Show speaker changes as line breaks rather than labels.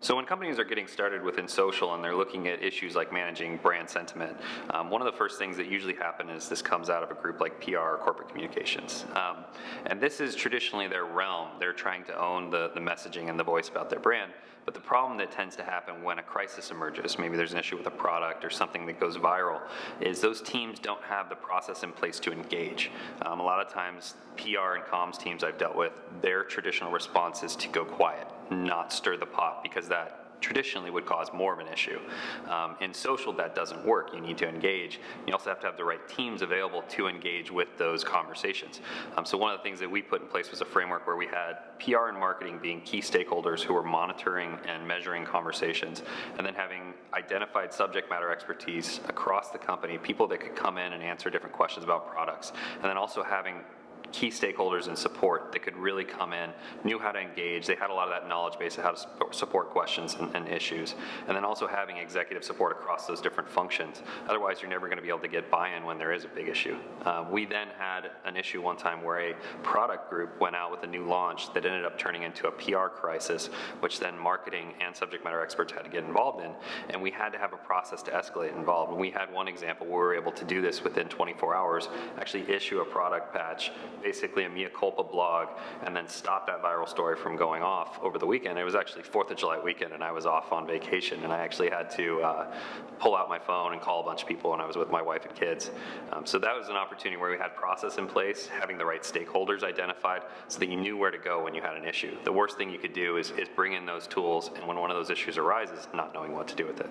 So when companies are getting started within social and they're looking at issues like managing brand sentiment, one of the first things that usually happen is this comes out of a group like PR or corporate communications. And this is traditionally their realm. They're trying to own the messaging and the voice about their brand. But the problem that tends to happen when a crisis emerges, maybe there's an issue with a product or something that goes viral, is those teams don't have the process in place to engage. A lot of times, PR and comms teams I've dealt with, their traditional response is to go quiet, not stir the pot, because that traditionally would cause more of an issue. In social, that doesn't work. You need to engage. You also have to have the right teams available to engage with those conversations. So one of the things that we put in place was a framework where we had PR and marketing being key stakeholders who were monitoring and measuring conversations, and then having identified subject matter expertise across the company, people that could come in and answer different questions about products, and then also having key stakeholders and support that could really come in, knew how to engage. They had a lot of that knowledge base of how to support questions and issues. And then also having executive support across those different functions. Otherwise, you're never going to be able to get buy-in when there is a big issue. We then had an issue one time where a product group went out with a new launch that ended up turning into a PR crisis, which then marketing and subject matter experts had to get involved in. And we had to have a process to escalate involved. And we had one example where we were able to do this within 24 hours, actually issue a product patch, basically a mea culpa blog, and then stop that viral story from going off over the weekend. It was actually 4th of July weekend, and I was off on vacation, and I actually had to pull out my phone and call a bunch of people when I was with my wife and kids. So that was an opportunity where we had process in place, having the right stakeholders identified so that you knew where to go when you had an issue. The worst thing you could do is bring in those tools, and when one of those issues arises, not knowing what to do with it.